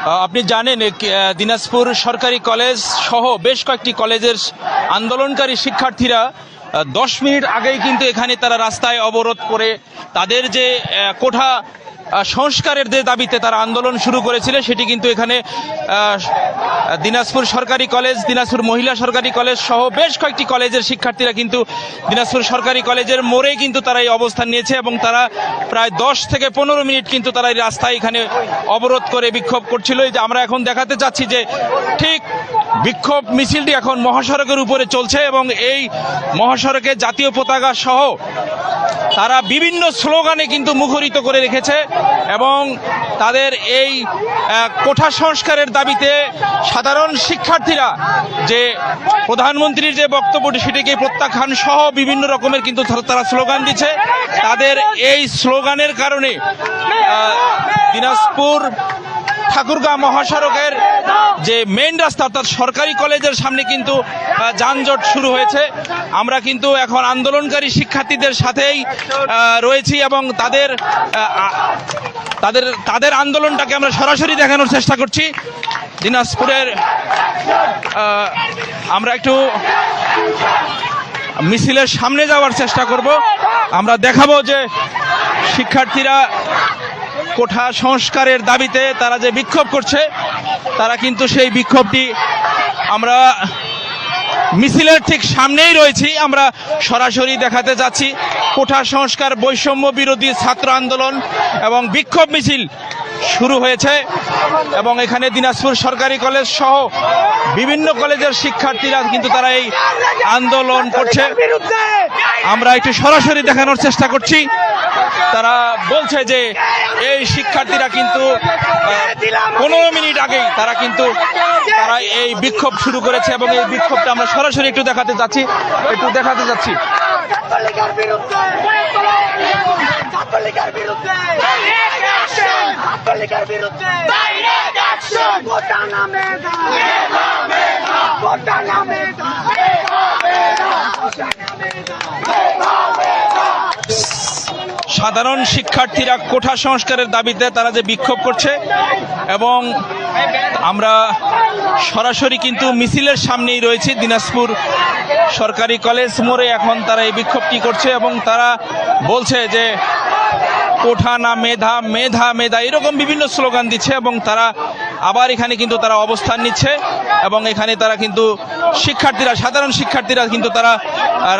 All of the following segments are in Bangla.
আপনি জানেন দিনাজপুর সরকারি কলেজ সহ বেশ কয়েকটি কলেজের আন্দোলনকারী শিক্ষার্থীরা 10 মিনিট আগেই কিন্তু এখানে তারা রাস্তায় অবরোধ করে তাদের যে কোঠা সংস্কারের যে দাবিতে তারা আন্দোলন শুরু করেছিল সেটি কিন্তু এখানে দিনাজপুর সরকারি কলেজ, দিনাজপুর মহিলা সরকারি কলেজ সহ বেশ কয়েকটি কলেজের শিক্ষার্থীরা কিন্তু দিনাজপুর সরকারি কলেজের মোড়ে কিন্তু তারা এই অবস্থান নিয়েছে এবং তারা প্রায় 10 থেকে 15 মিনিট কিন্তু তারা এই রাস্তায় এখানে অবরোধ করে বিক্ষোভ করছিল। এই যে আমরা এখন দেখাতে চাচ্ছি যে ঠিক বিক্ষোভ মিছিলটি এখন মহাসড়কের উপরে চলছে এবং এই মহাসড়কে জাতীয় পতাকা সহ তারা বিভিন্ন স্লোগানে কিন্তু মুখরিত করে রেখেছে এবং তাদের এই কোঠা সংস্কারের দাবিতে সাধারণ শিক্ষার্থীরা যে প্রধানমন্ত্রীর যে বক্তব্যটি সেটিকে প্রত্যাখ্যান সহ বিভিন্ন রকমের কিন্তু তারা স্লোগান দিচ্ছে। তাদের এই স্লোগানের কারণে দিনাজপুর ঠাকুরগাঁ মহাসড়কের যে মেইন রাস্তা অর্থাৎ সরকারি কলেজের সামনে কিন্তু যানজট শুরু হয়েছে। আমরা কিন্তু এখন আন্দোলনকারী শিক্ষার্থীদের সাথেই রয়েছি এবং তাদের আন্দোলনটাকে আমরা সরাসরি দেখানোর চেষ্টা করছি। দিনাজপুরের আমরা একটু মিছিলের সামনে যাওয়ার চেষ্টা করব। আমরা দেখাবো যে শিক্ষার্থীরা কোঠা সংস্কারের দাবিতে তারা যে বিক্ষোভ করছে তারা কিন্তু সেই বিক্ষোভটি আমরা মিছিলের ঠিক সামনেই রয়েছি, আমরা সরাসরি দেখাতে যাচ্ছি। কোঠা সংস্কার বৈষম্য বিরোধী ছাত্র আন্দোলন এবং বিক্ষোভ মিছিল শুরু হয়েছে এবং এখানে দিনাজপুর সরকারি কলেজ সহ বিভিন্ন কলেজের শিক্ষার্থীরা কিন্তু তারা এই আন্দোলন করছে। আমরা একটু সরাসরি দেখানোর চেষ্টা করছি। তারা বলছে যে এই শিক্ষার্থীরা কিন্তু 15 মিনিট আগেই তারা এই বিক্ষোভ শুরু করেছে এবং এই বিক্ষোভটা আমরা সরাসরি একটু দেখাতে যাচ্ছি। সাধারণ শিক্ষার্থীরা কোঠা সংস্কারের দাবিতে তারা যে বিক্ষোভ করছে এবং আমরা সরাসরি কিন্তু মিছিলের সামনেই রয়েছি। দিনাজপুর সরকারি কলেজ মোড়ে এখন তারা এই বিক্ষোভটি করছে এবং তারা বলছে যে কোঠা না মেধা, মেধা মেধা, এরকম বিভিন্ন স্লোগান দিচ্ছে এবং তারা আবার এখানে কিন্তু তারা অবস্থান নিচ্ছে এবং এখানে তারা কিন্তু সাধারণ শিক্ষার্থীরা কিন্তু তারা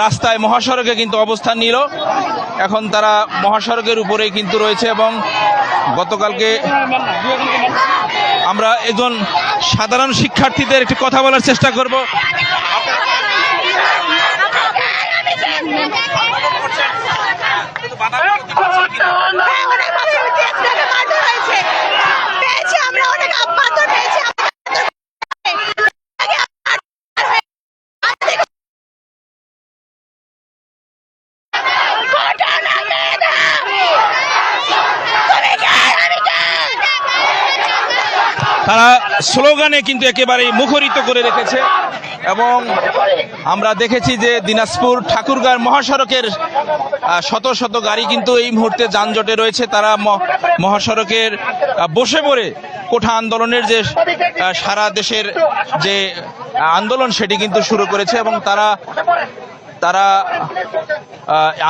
রাস্তায় মহাসড়কে কিন্তু অবস্থান নিল। এখন তারা মহাসড়কের উপরেই কিন্তু রয়েছে এবং গতকালকে আমরা একজন সাধারণ শিক্ষার্থীদের একটি কথা বলার চেষ্টা করব। তারা স্লোগানে কিন্তু একেবারেই মুখরিত করে রেখেছে এবং আমরা দেখেছি যে দিনাজপুর ঠাকুরগাঁ মহাসড়কের শত শত গাড়ি কিন্তু এই মুহূর্তে যানজটে রয়েছে। তারা মহাসড়কের বসে পড়ে কোঠা আন্দোলনের যে সারা দেশের যে আন্দোলন সেটি কিন্তু শুরু করেছে এবং তারা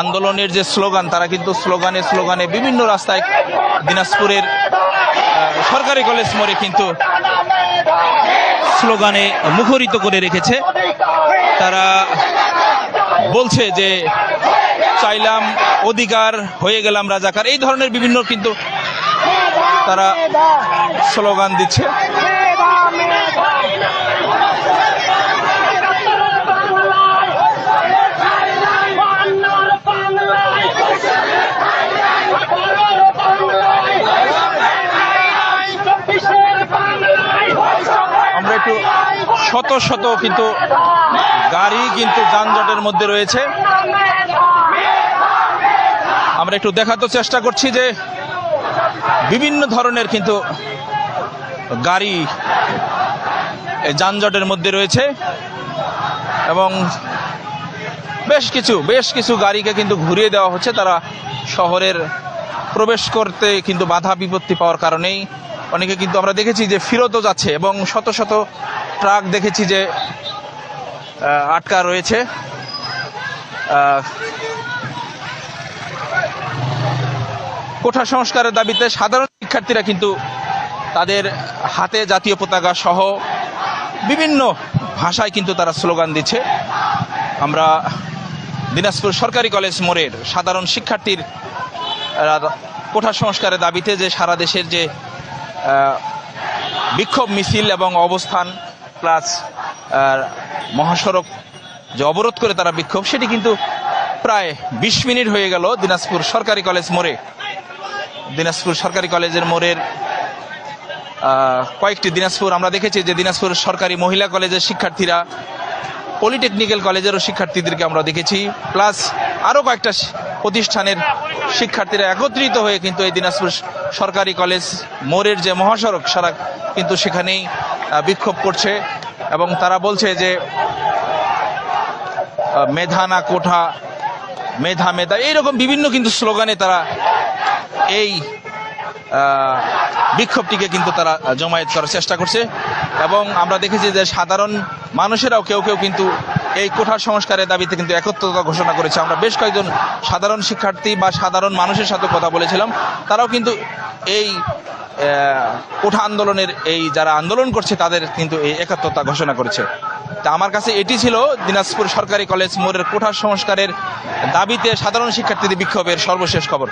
আন্দোলনের যে স্লোগান তারা কিন্তু স্লোগানে বিভিন্ন রাস্তায় দিনাজপুরের সরকারি কলেজ মোড়ে কিন্তু স্লোগানে মুখরিত করে রেখেছে। তারা বলছে যে চাইলাম অধিকার, হয়ে গেলাম রাজাকার, এই ধরনের বিভিন্ন কিন্তু তারা স্লোগান দিচ্ছে। আমরা একটু শত শত কিন্তু গাড়ি কিন্তু যানজটের মধ্যে রয়েছে। আমরা একটু দেখাতে চেষ্টা করছি যে বিভিন্ন ধরনের কিন্তু গাড়ি যানজটের মধ্যে রয়েছে এবং বেশ কিছু গাড়িকে কিন্তু ঘুরিয়ে দেওয়া হচ্ছে। তারা শহরের প্রবেশ করতে কিন্তু বাধা বিপত্তি পাওয়ার কারণেই অনেকে কিন্তু আমরা দেখেছি যে ফিরতও যাচ্ছে এবং শত শত ট্রাক দেখেছি যে আটকা রয়েছে। কোঠা সংস্কারের দাবিতে সাধারণ শিক্ষার্থীরা কিন্তু তাদের হাতে জাতীয় পতাকা সহ বিভিন্ন ভাষায় কিন্তু তারা স্লোগান দিচ্ছে। আমরা দিনাজপুর সরকারি কলেজ মোড়ের সাধারণ শিক্ষার্থীর কোঠা সংস্কারের দাবিতে যে সারা দেশের যে বিক্ষোভ মিছিল এবং অবস্থান প্লাস মহাসড়ক যে অবরোধ করে তারা বিক্ষোভ, সেটি কিন্তু প্রায় 20 মিনিট হয়ে গেল দিনাজপুর সরকারি কলেজ মোড়ে। দিনাজপুর সরকারি কলেজের মোড়ের কয়েকটি দিনাজপুর আমরা দেখেছি যে দিনাজপুর সরকারি মহিলা কলেজের শিক্ষার্থীরা, পলিটেকনিক্যাল কলেজেরও শিক্ষার্থীদেরকে আমরা দেখেছি, প্লাস আরও কয়েকটা প্রতিষ্ঠানের শিক্ষার্থীরা একত্রিত হয়ে কিন্তু এই দিনাজপুর সরকারি কলেজ মোড়ের যে মহাসড়ক সারা কিন্তু সেখানেই বিক্ষোভ করছে এবং তারা বলছে যে মেধা না কোঠা, মেধা মেধা, এইরকম বিভিন্ন কিন্তু স্লোগানে তারা এই বিক্ষোভটিকে কিন্তু তারা জমায়েত করার চেষ্টা করছে। এবং আমরা দেখেছি যে সাধারণ মানুষেরাও কেউ কেউ কিন্তু এই কোঠা সংস্কারের দাবিতে কিন্তু একত্রতা ঘোষণা করেছে। আমরা বেশ কয়েকজন সাধারণ শিক্ষার্থী বা সাধারণ মানুষের সাথে কথা বলেছিলাম, তারাও কিন্তু এই কোঠা আন্দোলনের এই যারা আন্দোলন করছে তাদের কিন্তু এই একাত্মতা ঘোষণা করেছে। তা আমার কাছে এটি ছিল দিনাজপুর সরকারি কলেজ মোড়ের কোঠা সংস্কারের দাবিতে সাধারণ শিক্ষার্থীদের বিক্ষোভের সর্বশেষ খবর।